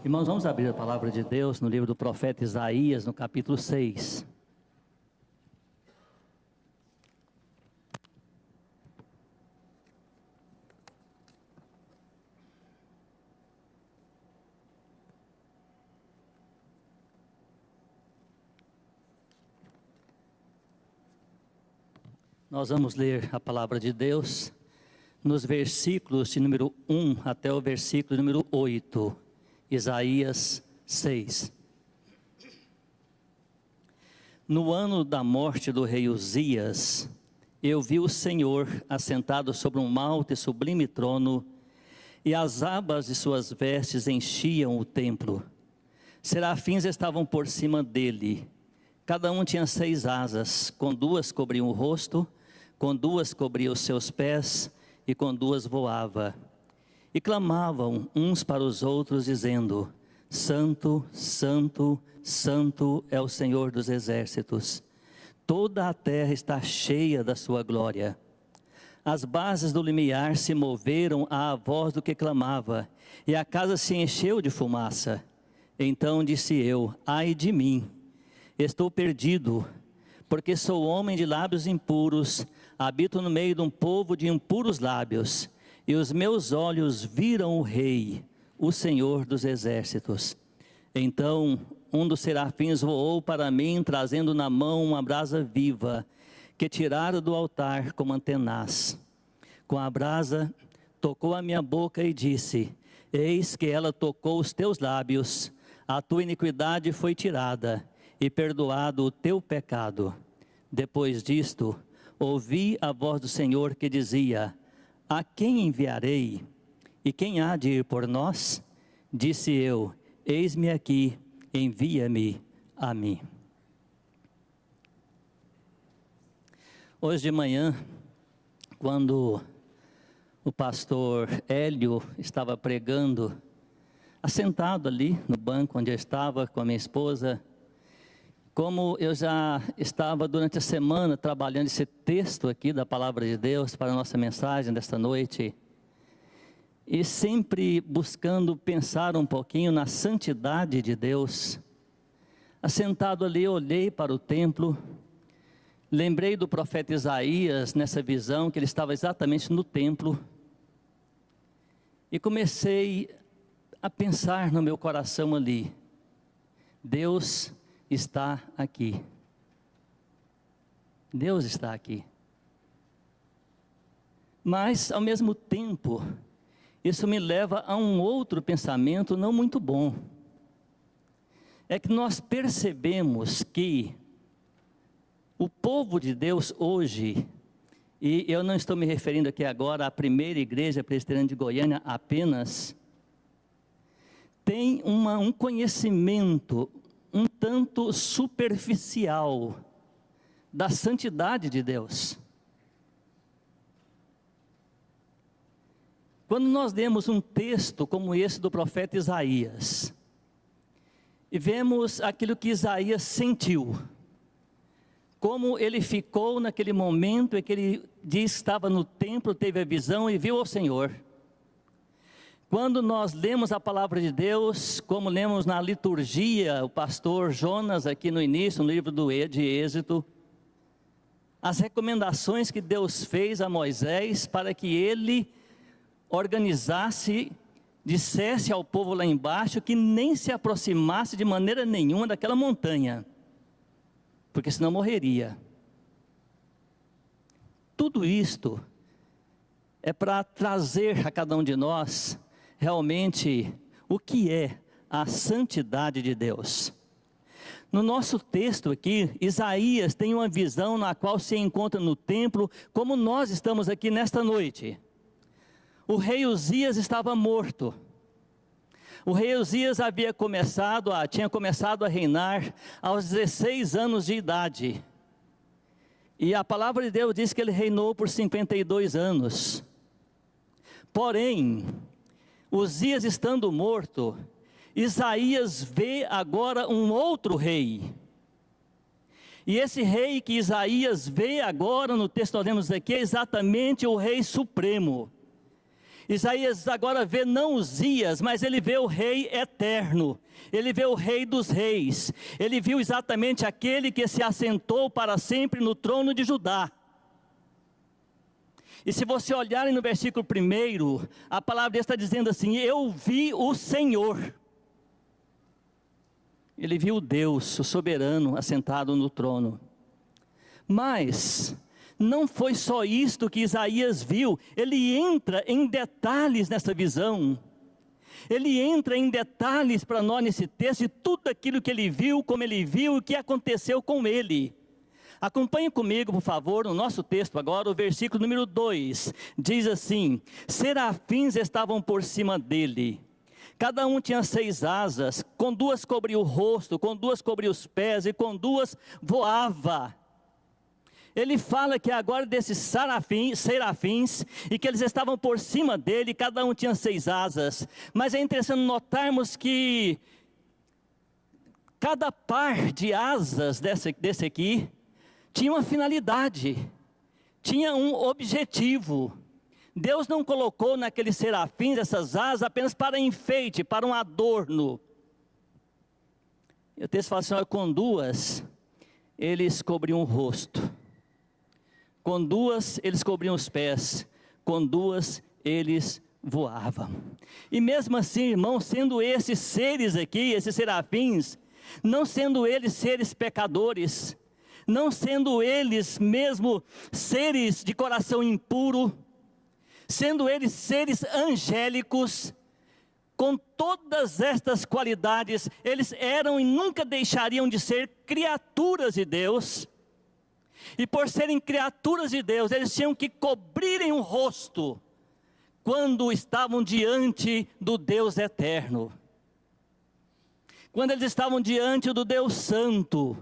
Irmãos, vamos abrir a palavra de Deus no livro do profeta Isaías, no capítulo 6. Nós vamos ler a palavra de Deus nos versículos de número 1 até o versículo número 8. Isaías 6. No ano da morte do rei Uzias, eu vi o Senhor assentado sobre um alto e sublime trono, e as abas de suas vestes enchiam o templo. Serafins estavam por cima dele, cada um tinha 6 asas, com 2 cobriam o rosto, com 2 cobriam os seus pés, e com 2 voava. E clamavam uns para os outros, dizendo: Santo, Santo, Santo é o Senhor dos exércitos. Toda a terra está cheia da sua glória. As bases do limiar se moveram à voz do que clamava, e a casa se encheu de fumaça. Então disse eu: ai de mim, estou perdido, porque sou homem de lábios impuros, habito no meio de um povo de impuros lábios, e os meus olhos viram o Rei, o Senhor dos exércitos. Então um dos serafins voou para mim, trazendo na mão uma brasa viva, que tirara do altar como antenaz. Com a brasa tocou a minha boca e disse: eis que ela tocou os teus lábios, a tua iniquidade foi tirada, e perdoado o teu pecado. Depois disto, ouvi a voz do Senhor que dizia: a quem enviarei? E quem há de ir por nós? Disse eu: eis-me aqui, envia-me a mim. Hoje de manhã, quando o pastor Hélio estava pregando, assentado ali no banco onde eu estava com a minha esposa, como eu já estava durante a semana trabalhando esse texto aqui da palavra de Deus para a nossa mensagem desta noite, e sempre buscando pensar um pouquinho na santidade de Deus, assentado ali eu olhei para o templo, lembrei do profeta Isaías nessa visão, que ele estava exatamente no templo, e comecei a pensar no meu coração ali: Deus está aqui. Deus está aqui. Mas, ao mesmo tempo, isso me leva a um outro pensamento não muito bom. É que nós percebemos que o povo de Deus hoje, e eu não estou me referindo aqui agora à primeira igreja presbiteriana de Goiânia apenas, tem um conhecimento um tanto superficial da santidade de Deus. Quando nós lemos um texto como esse do profeta Isaías, e vemos aquilo que Isaías sentiu, como ele ficou naquele momento em que ele diz que estava no templo, teve a visão e viu o Senhor. Quando nós lemos a palavra de Deus, como lemos na liturgia, o pastor Jonas aqui no início, no livro de Êxodo, as recomendações que Deus fez a Moisés para que ele organizasse, dissesse ao povo lá embaixo que nem se aproximasse de maneira nenhuma daquela montanha, porque senão morreria. Tudo isto é para trazer a cada um de nós realmente o que é a santidade de Deus. No nosso texto aqui, Isaías tem uma visão na qual se encontra no templo, como nós estamos aqui nesta noite. O rei Uzias estava morto. O rei Uzias tinha começado a reinar aos 16 anos de idade. E a palavra de Deus diz que ele reinou por 52 anos. Porém, Uzias estando morto, Isaías vê agora um outro rei. E esse rei que Isaías vê agora no texto que nós lemos aqui é exatamente o rei supremo. Isaías agora vê não Uzias, mas ele vê o rei eterno, ele vê o rei dos reis, ele viu exatamente aquele que se assentou para sempre no trono de Judá. E se você olharem no versículo 1, a palavra dele está dizendo assim: eu vi o Senhor. Ele viu Deus, o soberano, assentado no trono. Mas não foi só isto que Isaías viu, ele entra em detalhes nessa visão. Ele entra em detalhes para nós nesse texto, de tudo aquilo que ele viu, como ele viu, o que aconteceu com ele. Acompanhe comigo, por favor, no nosso texto agora, o versículo número 2, diz assim: serafins estavam por cima dele, cada um tinha 6 asas, com 2 cobria o rosto, com 2 cobria os pés, e com 2 voava. Ele fala que agora desses serafins, e que eles estavam por cima dele, cada um tinha 6 asas, mas é interessante notarmos que cada par de asas desse aqui, tinha uma finalidade, tinha um objetivo. Deus não colocou naqueles serafins essas asas apenas para enfeite, para um adorno. O texto fala assim: olha, com 2 eles cobriam o rosto, com 2 eles cobriam os pés, com 2 eles voavam. E mesmo assim, irmãos, sendo esses seres aqui, esses serafins, não sendo eles seres pecadores, não sendo eles mesmo seres de coração impuro, sendo eles seres angélicos, com todas estas qualidades, eles eram e nunca deixariam de ser criaturas de Deus. E por serem criaturas de Deus, eles tinham que cobrirem o rosto, quando estavam diante do Deus eterno, quando eles estavam diante do Deus santo,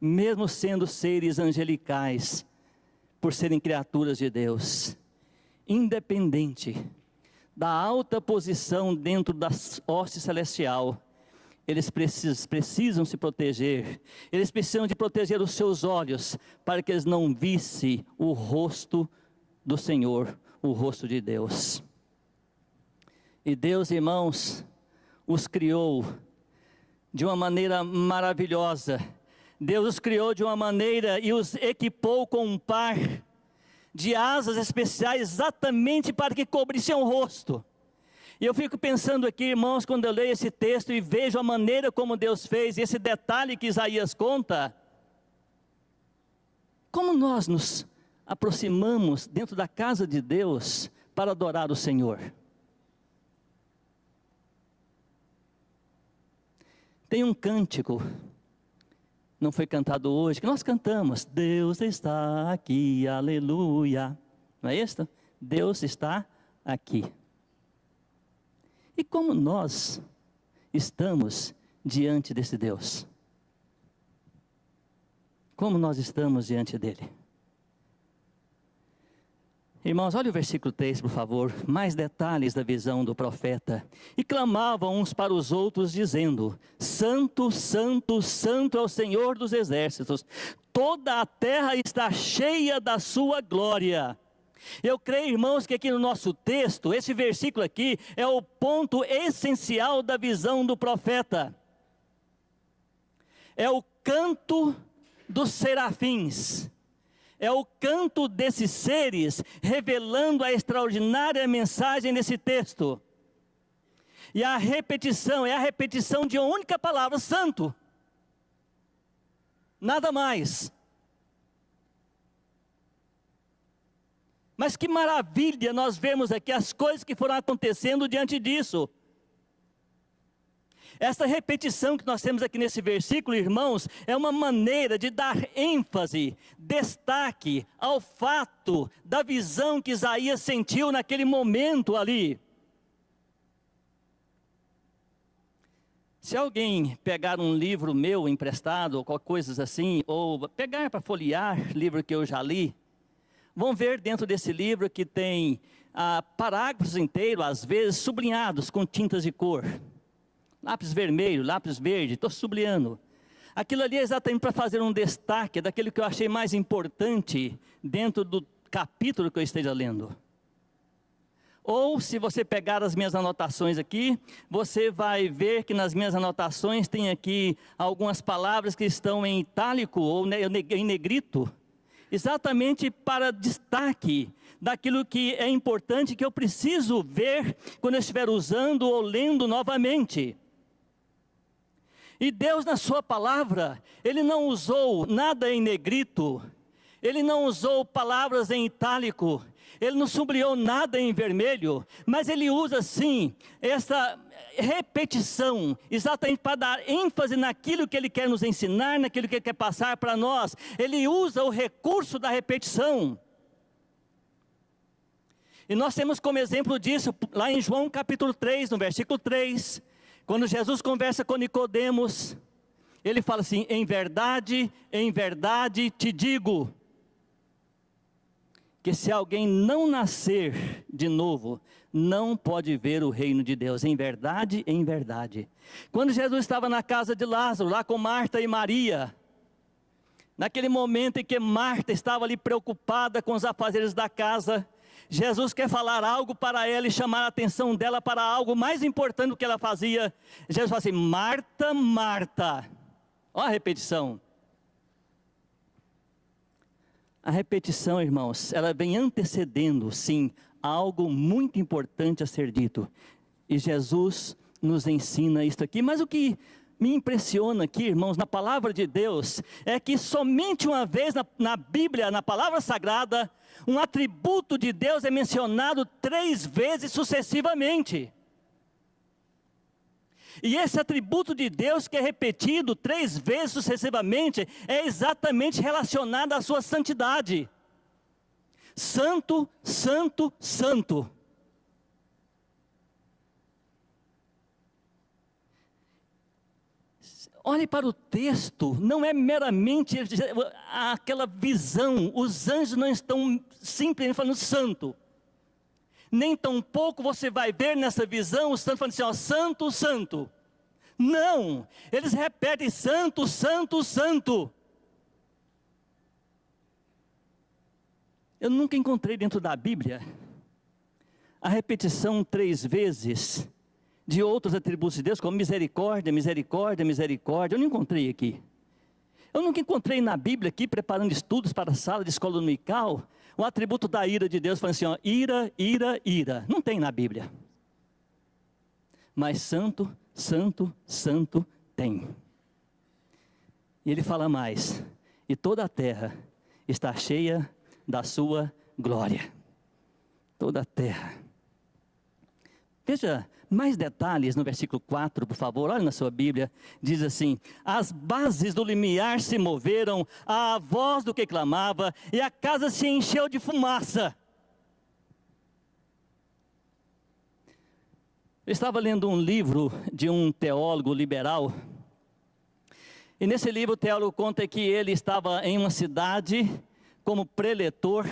mesmo sendo seres angelicais, por serem criaturas de Deus, independente da alta posição dentro da hoste celestial, eles precisam se proteger, eles precisam de proteger os seus olhos, para que eles não vissem o rosto do Senhor, o rosto de Deus. E Deus, irmãos, os criou de uma maneira maravilhosa. Deus os criou de uma maneira e os equipou com um par de asas especiais, exatamente para que cobrissem o rosto. E eu fico pensando aqui, irmãos, quando eu leio esse texto e vejo a maneira como Deus fez, esse detalhe que Isaías conta, como nós nos aproximamos dentro da casa de Deus para adorar o Senhor? Tem um cântico, não foi cantado hoje, que nós cantamos: Deus está aqui, aleluia. Não é isso? Deus está aqui. E como nós estamos diante desse Deus? Como nós estamos diante dele? Irmãos, olha o versículo 3, por favor, mais detalhes da visão do profeta. E clamavam uns para os outros, dizendo: Santo, Santo, Santo é o Senhor dos exércitos, toda a terra está cheia da sua glória. Eu creio, irmãos, que aqui no nosso texto, esse versículo aqui, é o ponto essencial da visão do profeta. É o canto dos serafins. É o canto desses seres, revelando a extraordinária mensagem desse texto. E a repetição, é a repetição de uma única palavra: santo. Nada mais. Mas que maravilha nós vemos aqui as coisas que foram acontecendo diante disso. Essa repetição que nós temos aqui nesse versículo, irmãos, é uma maneira de dar ênfase, destaque ao fato da visão que Isaías sentiu naquele momento ali. Se alguém pegar um livro meu emprestado, ou coisas assim, ou pegar para folhear livro que eu já li, vão ver dentro desse livro que tem parágrafos inteiros, às vezes sublinhados com tintas de cor. Lápis vermelho, lápis verde, estou sublinhando. Aquilo ali é exatamente para fazer um destaque daquilo que eu achei mais importante dentro do capítulo que eu esteja lendo. Ou, se você pegar as minhas anotações aqui, você vai ver que nas minhas anotações tem aqui algumas palavras que estão em itálico ou em negrito, exatamente para destaque daquilo que é importante, que eu preciso ver quando eu estiver usando ou lendo novamente. E Deus, na sua palavra, Ele não usou nada em negrito, Ele não usou palavras em itálico, Ele não sublinhou nada em vermelho, mas Ele usa sim essa repetição, exatamente para dar ênfase naquilo que Ele quer nos ensinar, naquilo que Ele quer passar para nós. Ele usa o recurso da repetição. E nós temos como exemplo disso, lá em João capítulo 3, no versículo 3, quando Jesus conversa com Nicodemos, Ele fala assim: em verdade te digo, que se alguém não nascer de novo, não pode ver o reino de Deus. Em verdade, em verdade. Quando Jesus estava na casa de Lázaro, lá com Marta e Maria, naquele momento em que Marta estava ali preocupada com os afazeres da casa, Jesus quer falar algo para ela e chamar a atenção dela para algo mais importante do que ela fazia. Jesus fala assim: Marta, Marta. Olha a repetição. A repetição, irmãos, ela vem antecedendo, sim, algo muito importante a ser dito. E Jesus nos ensina isso aqui. Mas o que me impressiona aqui, irmãos, na palavra de Deus, é que somente uma vez na Bíblia, na palavra sagrada, um atributo de Deus é mencionado 3 vezes sucessivamente. E esse atributo de Deus que é repetido 3 vezes sucessivamente, é exatamente relacionado à sua santidade. Santo, santo, santo. Olhe para o texto, não é meramente aquela visão, os anjos não estão simplesmente falando santo. Nem tampouco você vai ver nessa visão os santos falando assim, ó, santo, santo. Não, eles repetem santo, santo, santo. Eu nunca encontrei dentro da Bíblia a repetição 3 vezes de outros atributos de Deus, como misericórdia, misericórdia, misericórdia. Eu não encontrei aqui. Eu nunca encontrei na Bíblia aqui, preparando estudos para a sala de escola dominical, o atributo da ira de Deus, falando assim, ó, ira, ira, ira. Não tem na Bíblia. Mas santo, santo, santo tem. E ele fala mais, e toda a terra está cheia da sua glória. Toda a terra. Veja mais detalhes no versículo 4, por favor, olha na sua Bíblia, diz assim, as bases do limiar se moveram à voz do que clamava, e a casa se encheu de fumaça. Eu estava lendo um livro de um teólogo liberal, e nesse livro o teólogo conta que ele estava em uma cidade como preletor,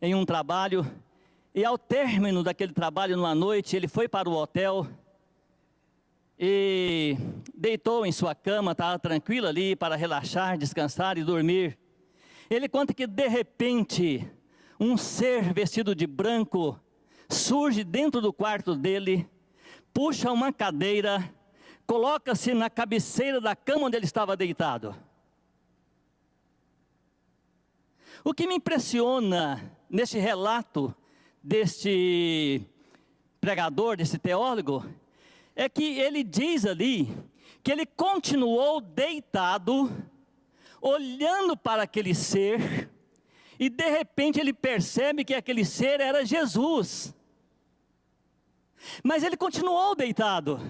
em um trabalho, e ao término daquele trabalho, numa noite, ele foi para o hotel e deitou em sua cama, estava tranquilo ali para relaxar, descansar e dormir. Ele conta que de repente, um ser vestido de branco surge dentro do quarto dele, puxa uma cadeira, coloca-se na cabeceira da cama onde ele estava deitado. O que me impressiona neste relato deste pregador, desse teólogo, é que ele diz ali, que ele continuou deitado, olhando para aquele ser, e de repente ele percebe que aquele ser era Jesus. Mas ele continuou deitado,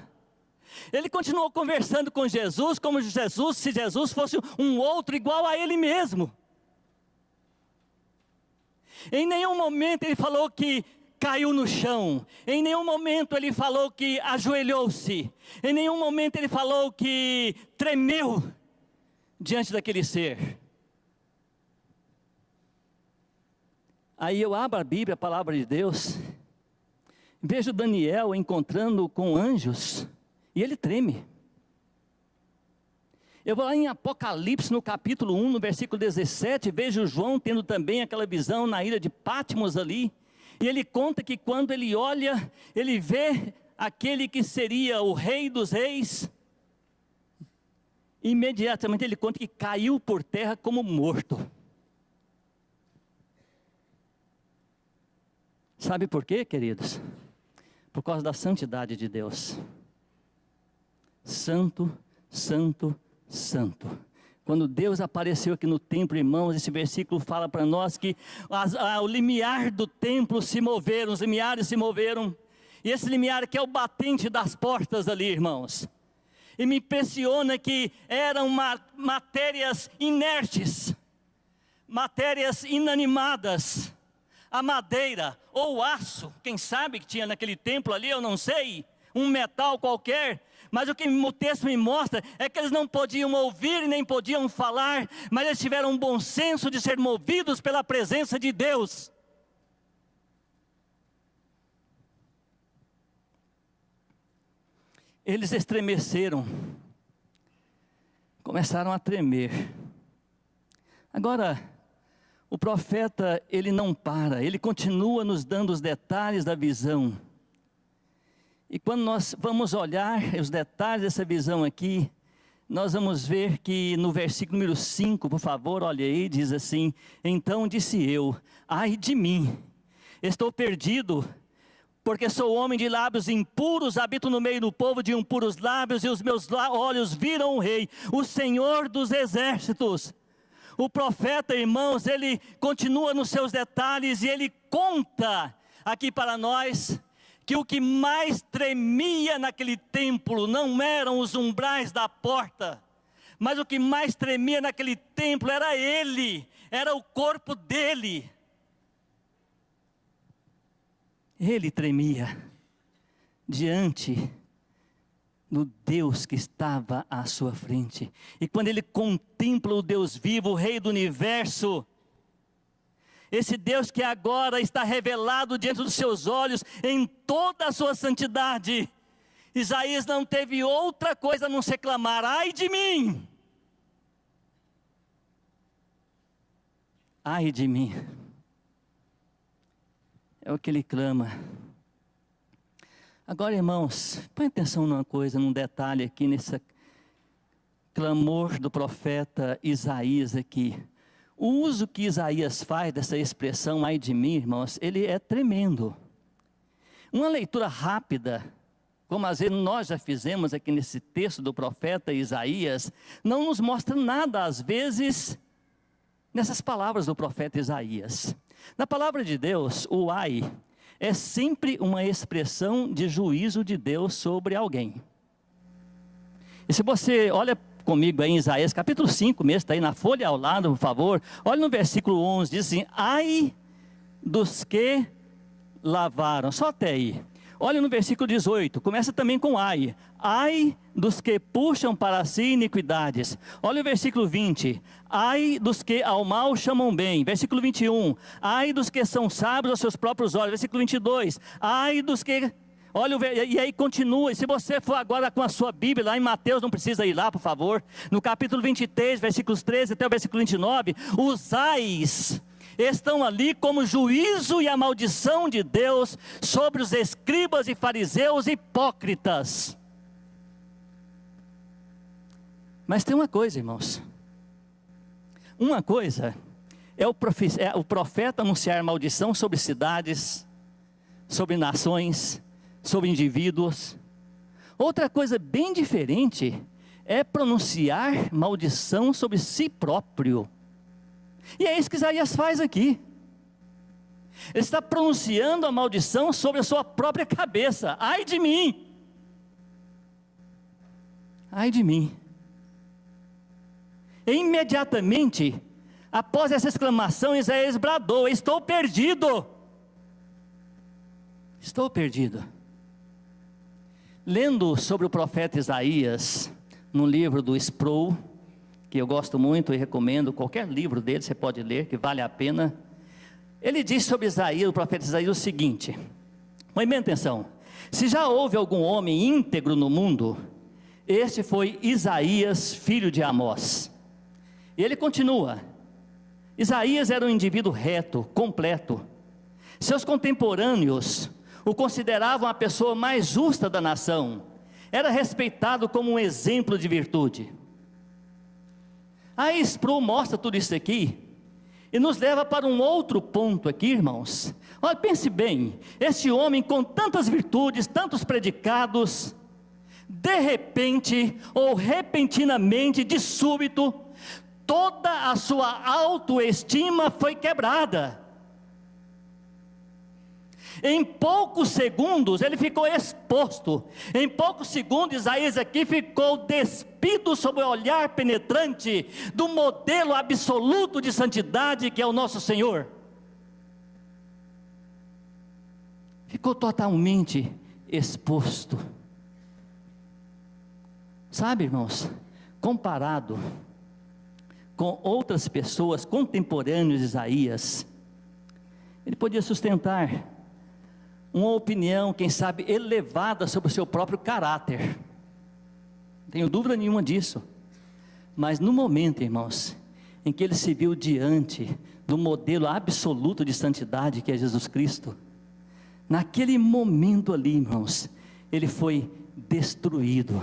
ele continuou conversando com Jesus, como Jesus, se Jesus fosse um outro igual a ele mesmo. Em nenhum momento ele falou que caiu no chão, em nenhum momento ele falou que ajoelhou-se, em nenhum momento ele falou que tremeu diante daquele ser. Aí eu abro a Bíblia, a palavra de Deus, vejo Daniel encontrando com anjos, e ele treme. Eu vou lá em Apocalipse, no capítulo 1, no versículo 17, vejo João tendo também aquela visão na ilha de Patmos ali, E ele conta que quando ele olha, ele vê aquele que seria o rei dos reis, imediatamente ele conta que caiu por terra como morto. Sabe por quê, queridos? Por causa da santidade de Deus. Santo, santo, santo. Quando Deus apareceu aqui no templo, irmãos, esse versículo fala para nós que o limiar do templo se moveram, os limiares se moveram. E esse limiar que é o batente das portas ali, irmãos. E me impressiona que eram matérias inertes, matérias inanimadas. A madeira ou o aço, quem sabe que tinha naquele templo ali, eu não sei, um metal qualquer. Mas o que o texto me mostra é que eles não podiam ouvir nem podiam falar, mas eles tiveram um bom senso de ser movidos pela presença de Deus. Eles estremeceram, começaram a tremer. Agora, o profeta, ele não para, ele continua nos dando os detalhes da visão. E quando nós vamos olhar os detalhes dessa visão aqui, nós vamos ver que no versículo número 5, por favor, olha aí, diz assim: então disse eu, ai de mim, estou perdido, porque sou homem de lábios impuros, habito no meio do povo de impuros lábios, e os meus olhos viram o rei, o Senhor dos exércitos. O profeta, irmãos, ele continua nos seus detalhes e ele conta aqui para nós que o que mais tremia naquele templo não eram os umbrais da porta, mas o que mais tremia naquele templo era ele, era o corpo dele. Ele tremia diante do Deus que estava à sua frente. E quando ele contempla o Deus vivo, o Rei do Universo, esse Deus que agora está revelado diante dos seus olhos em toda a sua santidade, Isaías não teve outra coisa a não se clamar: ai de mim, ai de mim. É o que ele clama. Agora, irmãos, põe atenção numa coisa, num detalhe aqui, nesse clamor do profeta Isaías aqui. O uso que Isaías faz dessa expressão, ai de mim, irmãos, ele é tremendo. Uma leitura rápida, como às vezes nós já fizemos aqui nesse texto do profeta Isaías, não nos mostra nada, às vezes, nessas palavras do profeta Isaías. Na palavra de Deus, o ai é sempre uma expressão de juízo de Deus sobre alguém. E se você olha comigo aí em Isaías, capítulo 5 mesmo, está aí na folha ao lado, por favor. Olha no versículo 11, diz assim: ai dos que lavaram, só até aí. Olha no versículo 18, começa também com ai. Ai dos que puxam para si iniquidades. Olha o versículo 20. Ai dos que ao mal chamam bem. Versículo 21. Ai dos que são sábios aos seus próprios olhos. Versículo 22. Ai dos que... Olha, e aí continua. E se você for agora com a sua Bíblia, lá em Mateus, não precisa ir lá, por favor. No capítulo 23, versículos 13 até o versículo 29. Os ais estão ali como juízo e a maldição de Deus sobre os escribas e fariseus hipócritas. Mas tem uma coisa, irmãos. Uma coisa é o profeta anunciar maldição sobre cidades, sobre nações, sobre indivíduos. Outra coisa bem diferente é pronunciar maldição sobre si próprio. E é isso que Isaías faz aqui. Ele está pronunciando a maldição sobre a sua própria cabeça. Ai de mim! Ai de mim! E imediatamente, após essa exclamação, Isaías bradou: estou perdido! Estou perdido. Lendo sobre o profeta Isaías, no livro do Sproul, que eu gosto muito e recomendo, qualquer livro dele você pode ler, que vale a pena. Ele diz sobre Isaías, o profeta Isaías, o seguinte: põe bem atenção, se já houve algum homem íntegro no mundo, este foi Isaías, filho de Amós. E ele continua: Isaías era um indivíduo reto, completo, Seus contemporâneos o consideravam a pessoa mais justa da nação. Era respeitado como um exemplo de virtude. A Sproul mostra tudo isso aqui e nos leva para um outro ponto aqui, irmãos. Olha, pense bem, esse homem com tantas virtudes, tantos predicados, de repente ou repentinamente, de súbito, toda a sua autoestima foi quebrada. Em poucos segundos ele ficou exposto. Em poucos segundos Isaías aqui ficou despido sob o olhar penetrante do modelo absoluto de santidade que é o nosso Senhor. Ficou totalmente exposto. Sabe, irmãos, comparado com outras pessoas contemporâneas de Isaías, ele podia sustentar uma opinião, quem sabe, elevada sobre o seu próprio caráter. Não tenho dúvida nenhuma disso. Mas no momento, irmãos, em que ele se viu diante do modelo absoluto de santidade que é Jesus Cristo, naquele momento ali, irmãos, ele foi destruído.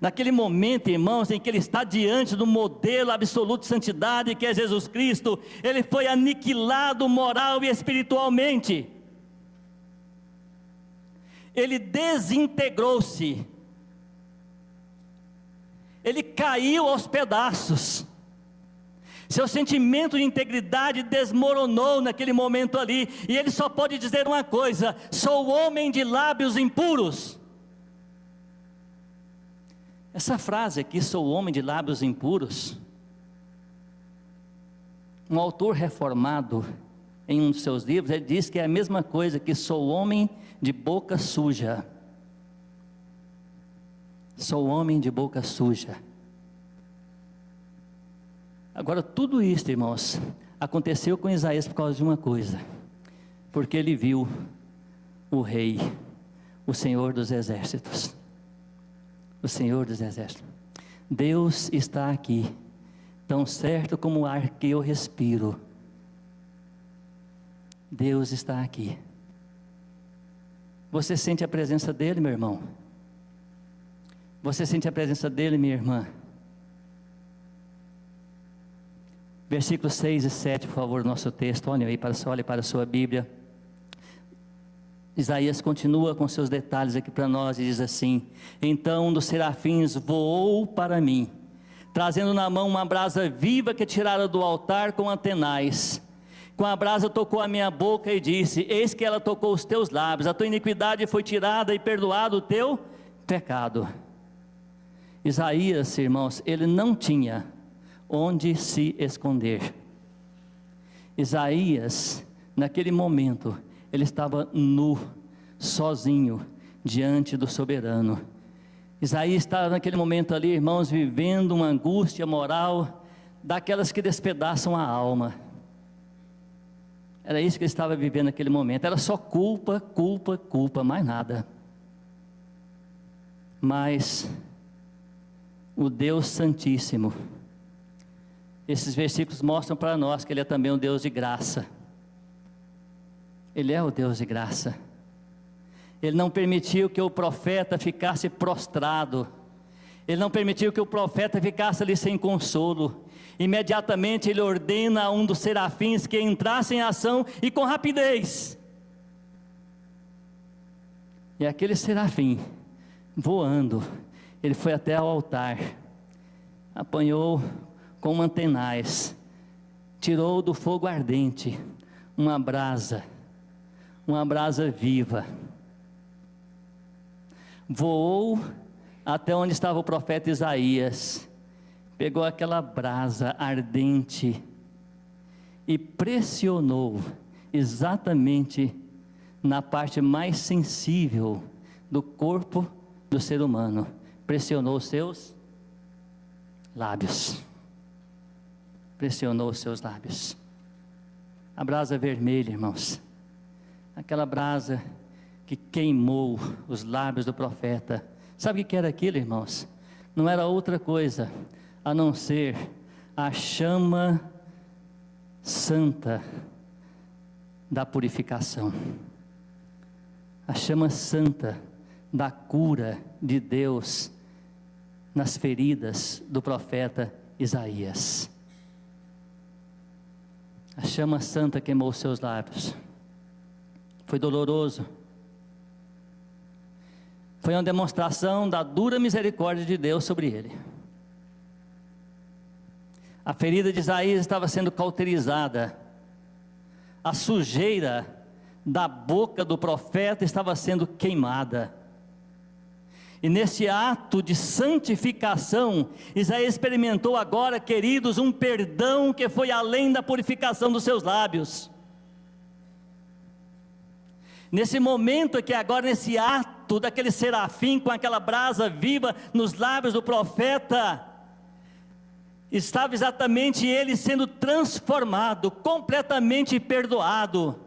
Naquele momento, irmãos, em que ele está diante do modelo absoluto de santidade que é Jesus Cristo, ele foi aniquilado moral e espiritualmente. Ele desintegrou-se, ele caiu aos pedaços, seu sentimento de integridade desmoronou naquele momento ali, e ele só pode dizer uma coisa: sou homem de lábios impuros. Essa frase aqui, sou homem de lábios impuros, um autor reformado, em um dos seus livros, ele diz que é a mesma coisa que sou homem de boca suja. Sou homem de boca suja. Agora, tudo isso, irmãos, aconteceu com Isaías por causa de uma coisa, porque ele viu o Rei, o Senhor dos Exércitos. O Senhor dos Exércitos. Deus está aqui, tão certo como o ar que eu respiro. Deus está aqui. Você sente a presença dele, meu irmão? Você sente a presença dele, minha irmã? Versículos 6 e 7, por favor, nosso texto. Olhe para a sua Bíblia. Isaías continua com seus detalhes aqui para nós e diz assim: então um dos serafins voou para mim, trazendo na mão uma brasa viva que tirara do altar com antenais. Com a brasa tocou a minha boca e disse: eis que ela tocou os teus lábios, a tua iniquidade foi tirada e perdoado o teu pecado. Isaías, irmãos, ele não tinha onde se esconder. Isaías, naquele momento, ele estava nu, sozinho, diante do soberano. Isaías estava naquele momento ali, irmãos, vivendo uma angústia moral, daquelas que despedaçam a alma. Era isso que ele estava vivendo naquele momento, era só culpa, culpa, culpa, mais nada. Mas o Deus Santíssimo, esses versículos mostram para nós que Ele é também um Deus de graça. Ele é o Deus de graça. Ele não permitiu que o profeta ficasse prostrado. Ele não permitiu que o profeta ficasse ali sem consolo. Imediatamente ele ordena a um dos serafins que entrasse em ação e com rapidez. E aquele serafim, voando, ele foi até ao altar, apanhou com mantenais, tirou do fogo ardente uma brasa viva, voou até onde estava o profeta Isaías, pegou aquela brasa ardente e pressionou exatamente na parte mais sensível do corpo do ser humano, pressionou os seus lábios, pressionou os seus lábios. A brasa vermelha, irmãos, aquela brasa que queimou os lábios do profeta. Sabe o que era aquilo, irmãos? Não era outra coisa a não ser a chama santa da purificação, a chama santa da cura de Deus nas feridas do profeta Isaías. A chama santa queimou seus lábios. Foi doloroso. Foi uma demonstração da dura misericórdia de Deus sobre ele. A ferida de Isaías estava sendo cauterizada. A sujeira da boca do profeta estava sendo queimada. E nesse ato de santificação, Isaías experimentou agora, queridos, um perdão que foi além da purificação dos seus lábios. Nesse momento aqui agora, nesse ato daquele serafim com aquela brasa viva nos lábios do profeta, estava exatamente ele sendo transformado, completamente perdoado.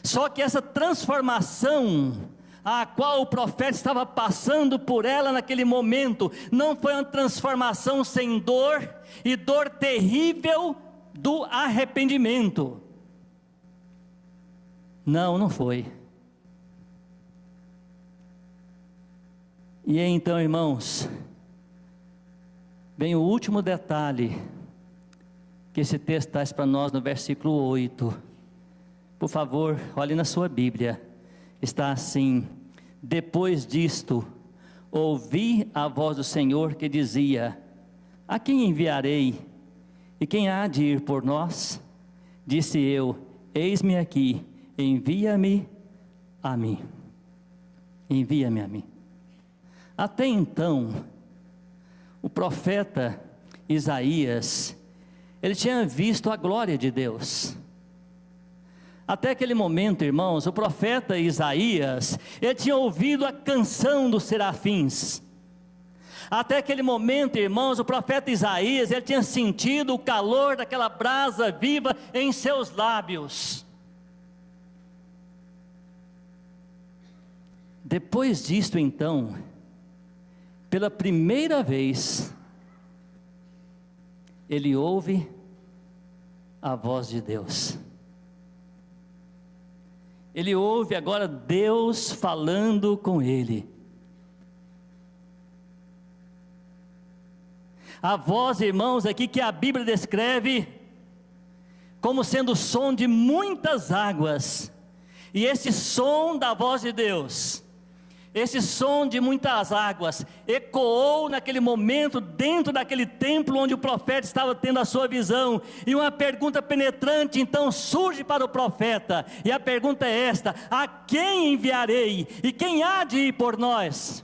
Só que essa transformação, a qual o profeta estava passando por ela naquele momento, não foi uma transformação sem dor, e dor terrível do arrependimento. Não foi. E então, irmãos, vem o último detalhe que esse texto traz para nós no versículo 8. Por favor, olhe na sua Bíblia. Está assim: depois disto, ouvi a voz do Senhor que dizia: a quem enviarei? E quem há de ir por nós? Disse eu: eis-me aqui, envia-me a mim. Envia-me a mim. Até então, o profeta Isaías, ele tinha visto a glória de Deus. Até aquele momento, irmãos, o profeta Isaías, ele tinha ouvido a canção dos serafins. Até aquele momento, irmãos, o profeta Isaías, ele tinha sentido o calor daquela brasa viva em seus lábios. Depois disto, então, pela primeira vez, ele ouve a voz de Deus. Ele ouve agora Deus falando com ele. A voz, irmãos, aqui que a Bíblia descreve como sendo o som de muitas águas. E esse som da voz de Deus, esse som de muitas águas, ecoou naquele momento dentro daquele templo onde o profeta estava tendo a sua visão. E uma pergunta penetrante então surge para o profeta, e a pergunta é esta: a quem enviarei? E quem há de ir por nós?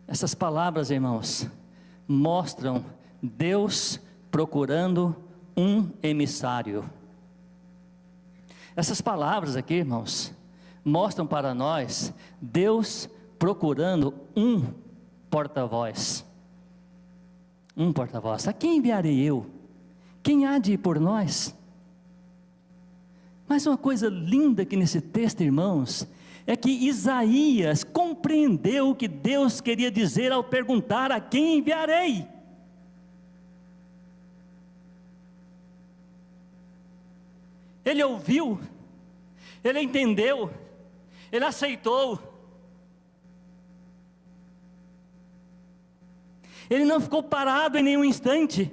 Essas palavras, irmãos, mostram Deus procurando um emissário. Essas palavras aqui, irmãos, mostram para nós Deus procurando um porta-voz. Um porta-voz. A quem enviarei eu? Quem há de ir por nós? Mas uma coisa linda aqui nesse texto, irmãos, é que Isaías compreendeu o que Deus queria dizer ao perguntar: a quem enviarei? Ele ouviu, ele entendeu, ele aceitou. Ele não ficou parado em nenhum instante.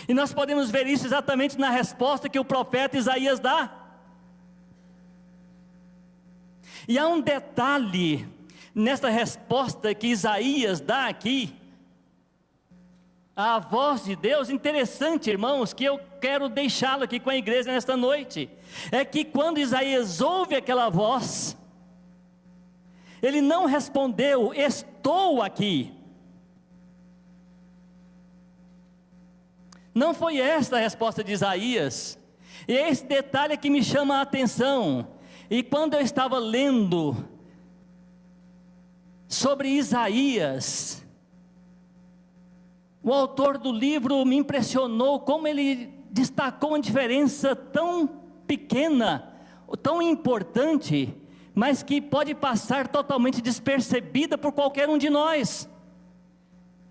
E nós podemos ver isso exatamente na resposta que o profeta Isaías dá. E há um detalhe nessa resposta que Isaías dá aqui, a voz de Deus, interessante, irmãos, que eu quero deixá-lo aqui com a igreja nesta noite. É que quando Isaías ouve aquela voz, ele não respondeu: estou aqui. Não foi esta a resposta de Isaías. E esse detalhe é que me chama a atenção. E quando eu estava lendo sobre Isaías, o autor do livro me impressionou como ele destacou uma diferença tão pequena, tão importante, mas que pode passar totalmente despercebida por qualquer um de nós.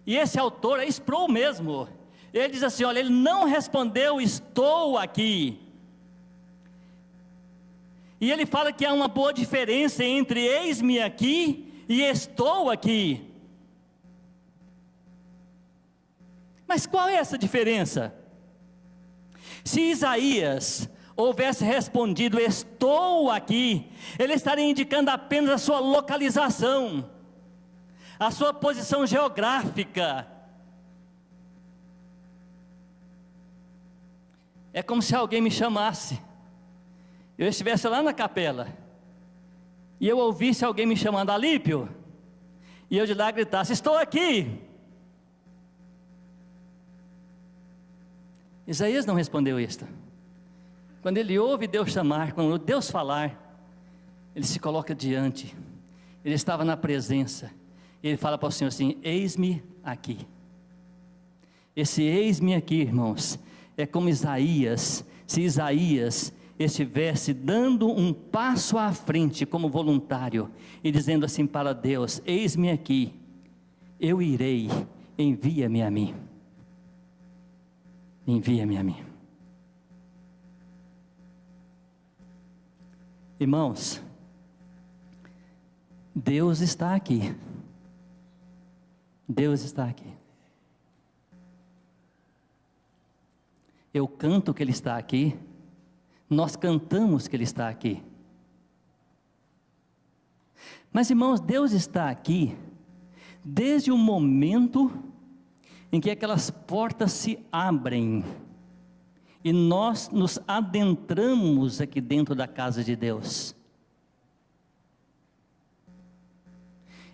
E esse autor é Sproul mesmo. Ele diz assim, olha, ele não respondeu, estou aqui. E ele fala que há uma boa diferença entre eis-me aqui e estou aqui. Mas qual é essa diferença? Se Isaías houvesse respondido, estou aqui, ele estaria indicando apenas a sua localização, a sua posição geográfica. É como se alguém me chamasse, eu estivesse lá na capela, e eu ouvisse alguém me chamando, Alípio, e eu de lá gritasse, estou aqui. Isaías não respondeu isto. Quando ele ouve Deus chamar, quando Deus falar, ele se coloca diante, ele estava na presença, ele fala para o Senhor assim, eis-me aqui. Esse eis-me aqui, irmãos, é como Isaías, se Isaías estivesse dando um passo à frente como voluntário, e dizendo assim para Deus, eis-me aqui, eu irei, envia-me a mim. Envia-me a mim. Irmãos, Deus está aqui. Deus está aqui. Eu canto que Ele está aqui. Nós cantamos que Ele está aqui. Mas, irmãos, Deus está aqui desde o momento em que aquelas portas se abrem e nós nos adentramos aqui dentro da casa de Deus.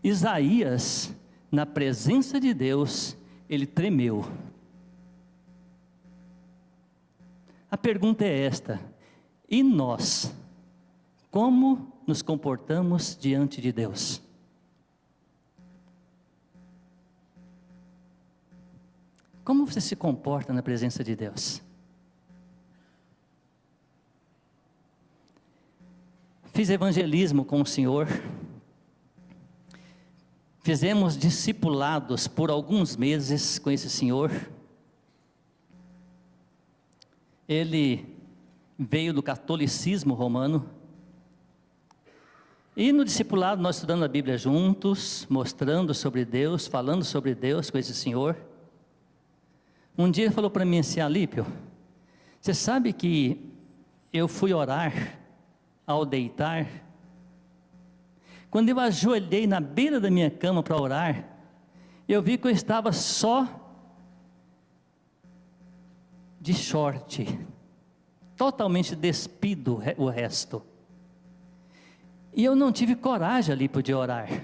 Isaías, na presença de Deus, ele tremeu. A pergunta é esta: e nós, como nos comportamos diante de Deus? Como você se comporta na presença de Deus? Fiz evangelismo com o Senhor, fizemos discipulados por alguns meses com esse Senhor. Ele veio do catolicismo romano, e no discipulado nós estudando a Bíblia juntos, mostrando sobre Deus, falando sobre Deus com esse Senhor. Um dia ele falou para mim assim, Alípio, você sabe que eu fui orar ao deitar? Quando eu ajoelhei na beira da minha cama para orar, eu vi que eu estava só de short, totalmente despido o resto. E eu não tive coragem ali de orar.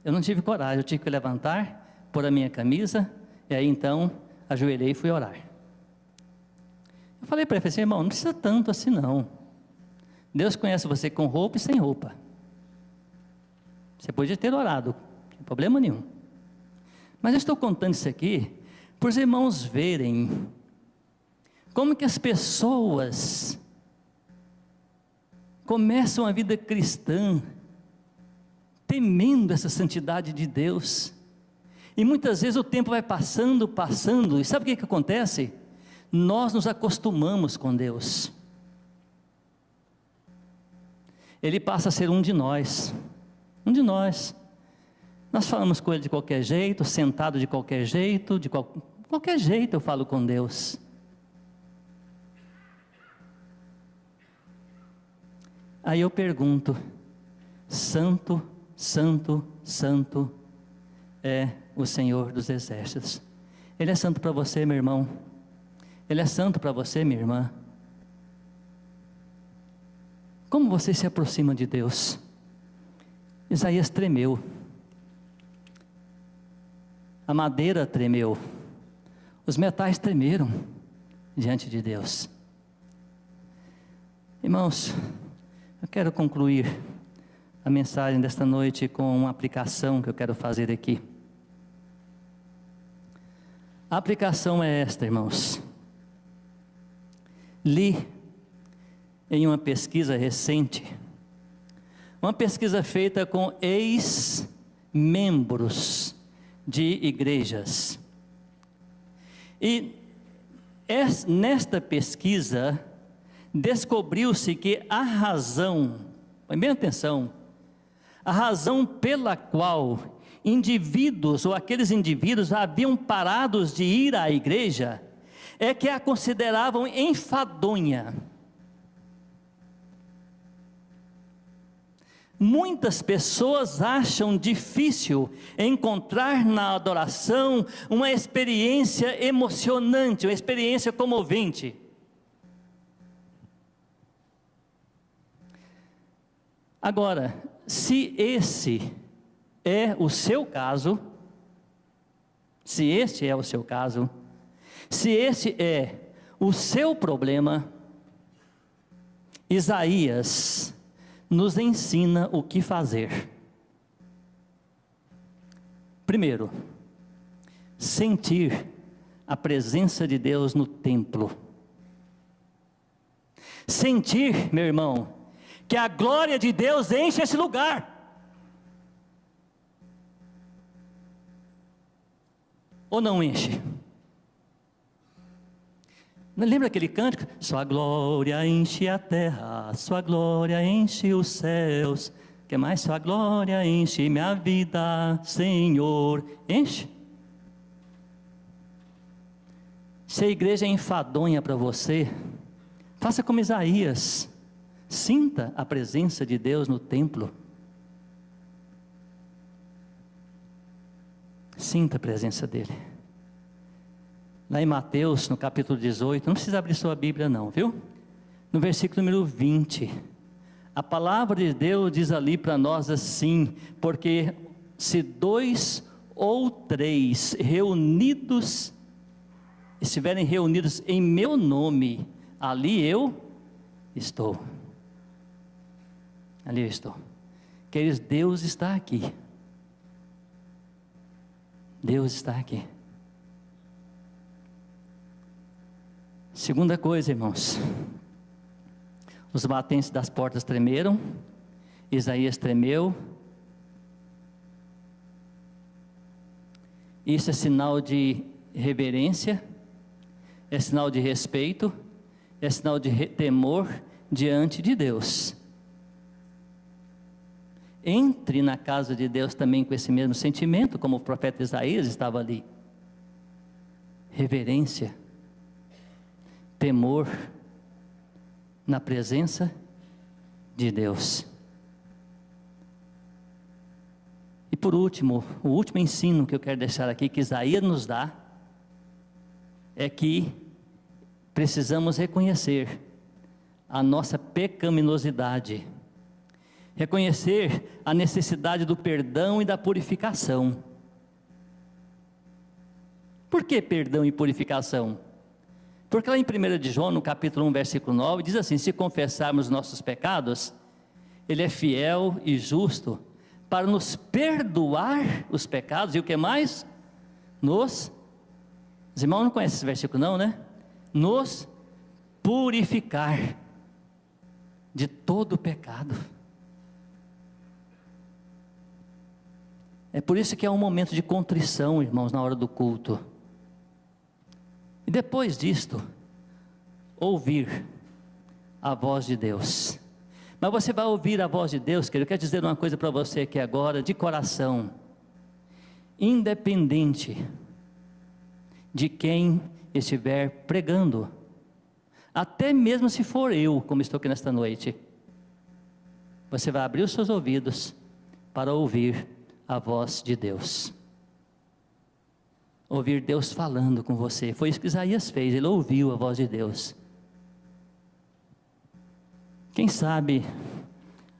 Eu não tive coragem, eu tive que levantar, pôr a minha camisa, e aí então ajoelhei e fui orar. Eu falei para ele assim, irmão, não precisa tanto assim não. Deus conhece você com roupa e sem roupa. Você podia ter orado, não tem problema nenhum. Mas eu estou contando isso aqui para os irmãos verem como que as pessoas começam a vida cristã temendo essa santidade de Deus. E muitas vezes o tempo vai passando, e sabe o que acontece? Nós nos acostumamos com Deus. Ele passa a ser um de nós. Nós falamos com Ele de qualquer jeito, sentado de qualquer jeito, qualquer jeito eu falo com Deus. Aí eu pergunto, santo, santo, santo é o Senhor dos Exércitos. Ele é santo para você, meu irmão. Ele é santo para você, minha irmã. Como você se aproxima de Deus? Isaías tremeu. A madeira tremeu. Os metais tremeram diante de Deus. Irmãos, eu quero concluir a mensagem desta noite com uma aplicação que eu quero fazer aqui. A aplicação é esta, irmãos. Li em uma pesquisa recente, uma pesquisa feita com membros de igrejas. E nesta pesquisa, descobriu-se que a razão, preste bem atenção, a razão pela qual indivíduos ou aqueles indivíduos haviam parados de ir à igreja, é que a consideravam enfadonha. Muitas pessoas acham difícil encontrar na adoração uma experiência emocionante, uma experiência comovente. Agora, se esse é o seu caso, se este é o seu caso, se esse é o seu problema, Isaías nos ensina o que fazer. Primeiro, sentir a presença de Deus no templo. Sentir, meu irmão, que a glória de Deus enche esse lugar. Ou não enche? Lembra aquele cântico? Sua glória enche a terra, sua glória enche os céus. Que mais? Sua glória enche minha vida, Senhor. Enche? Se a igreja é enfadonha para você, faça como Isaías. Sinta a presença de Deus no templo. Sinta a presença dele. Lá em Mateus, no capítulo 18, não precisa abrir sua Bíblia não, viu? No versículo número 20, a palavra de Deus diz ali para nós assim: porque se 2 ou 3 estiverem reunidos em meu nome, ali eu estou. Ali eu estou. Queridos, Deus está aqui. Deus está aqui. Segunda coisa, irmãos, os batentes das portas tremeram, Isaías tremeu. Isso é sinal de reverência, é sinal de respeito, é sinal de temor diante de Deus. Entre na casa de Deus também com esse mesmo sentimento, como o profeta Isaías estava ali. Reverência, temor na presença de Deus. E por último, o último ensino que eu quero deixar aqui, que Isaías nos dá, é que precisamos reconhecer a nossa pecaminosidade, reconhecer a necessidade do perdão e da purificação. Por que perdão e purificação? Porque lá em 1 de João, no capítulo 1, versículo 9, diz assim: se confessarmos nossos pecados, Ele é fiel e justo para nos perdoar os pecados, e o que mais? Os irmãos não conhecem esse versículo não, né? Nos purificar de todo pecado. É por isso que é um momento de contrição, irmãos, na hora do culto. E depois disto, ouvir a voz de Deus. Mas você vai ouvir a voz de Deus, querido. Eu quero dizer uma coisa para você aqui agora, de coração. Independente de quem estiver pregando, até mesmo se for eu, como estou aqui nesta noite, você vai abrir os seus ouvidos para ouvir a voz de Deus. Ouvir Deus falando com você. Foi isso que Isaías fez, ele ouviu a voz de Deus. Quem sabe,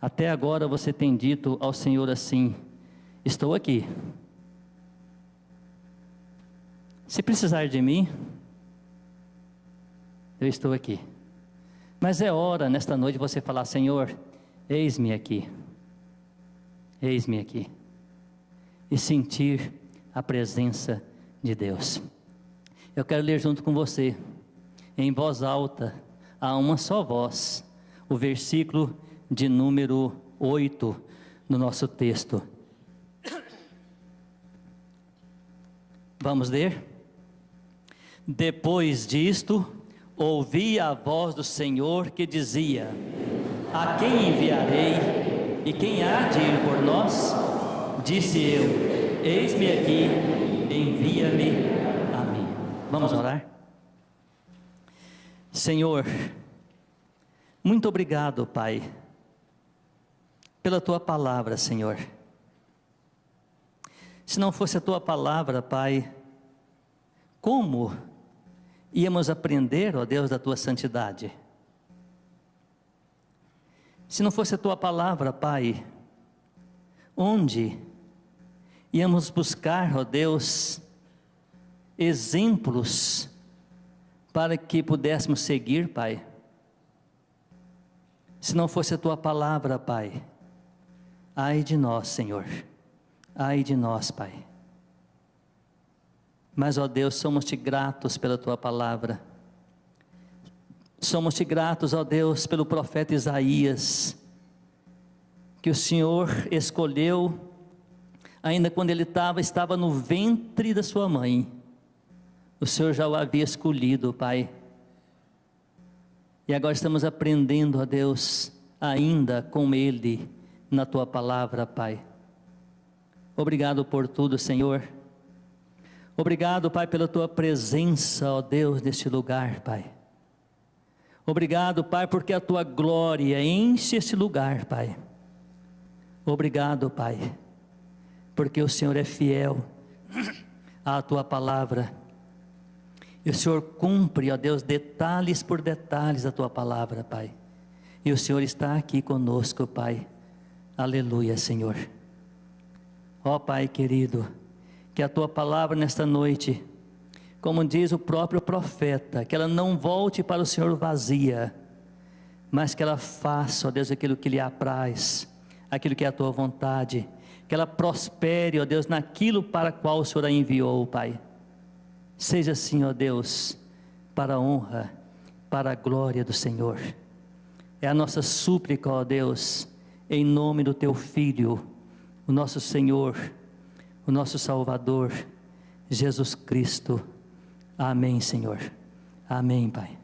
até agora você tem dito ao Senhor assim: estou aqui. Se precisar de mim, eu estou aqui. Mas é hora, nesta noite, você falar: Senhor, eis-me aqui. Eis-me aqui. E sentir a presença de Deus. Eu quero ler junto com você, em voz alta, a uma só voz, o versículo de número 8 no nosso texto. Vamos ler? Depois disto, ouvi a voz do Senhor que dizia: a quem enviarei? E quem há de ir por nós? Disse eu: eis-me aqui, envia-me a mim. Vamos orar? Senhor, muito obrigado, Pai, pela Tua palavra, Senhor. Se não fosse a Tua palavra, Pai, como íamos aprender, ó Deus, da Tua santidade? Se não fosse a Tua palavra, Pai, onde íamos buscar, ó Deus, exemplos para que pudéssemos seguir, Pai? Se não fosse a Tua palavra, Pai, ai de nós, Senhor, ai de nós, Pai. Mas, ó Deus, somos-te gratos pela Tua palavra. Somos-te gratos, ó Deus, pelo profeta Isaías, que o Senhor escolheu, ainda quando ele estava no ventre da sua mãe. O Senhor já o havia escolhido, Pai. E agora estamos aprendendo, ó Deus, ainda com Ele, na Tua palavra, Pai. Obrigado por tudo, Senhor. Obrigado, Pai, pela Tua presença, ó Deus, neste lugar, Pai. Obrigado, Pai, porque a Tua glória enche este lugar, Pai. Obrigado, Pai, porque o Senhor é fiel à Tua palavra. E o Senhor cumpre, ó Deus, detalhes por detalhes da Tua palavra, Pai. E o Senhor está aqui conosco, Pai. Aleluia, Senhor. Ó Pai querido, que a Tua palavra nesta noite, como diz o próprio profeta, que ela não volte para o Senhor vazia, mas que ela faça, ó Deus, aquilo que lhe apraz, aquilo que é a Tua vontade, que ela prospere, ó Deus, naquilo para qual o Senhor a enviou, Pai. Seja assim, ó Deus, para a honra, para a glória do Senhor. É a nossa súplica, ó Deus, em nome do Teu Filho, o nosso Senhor, o nosso Salvador, Jesus Cristo. Amém, Senhor. Amém, Pai.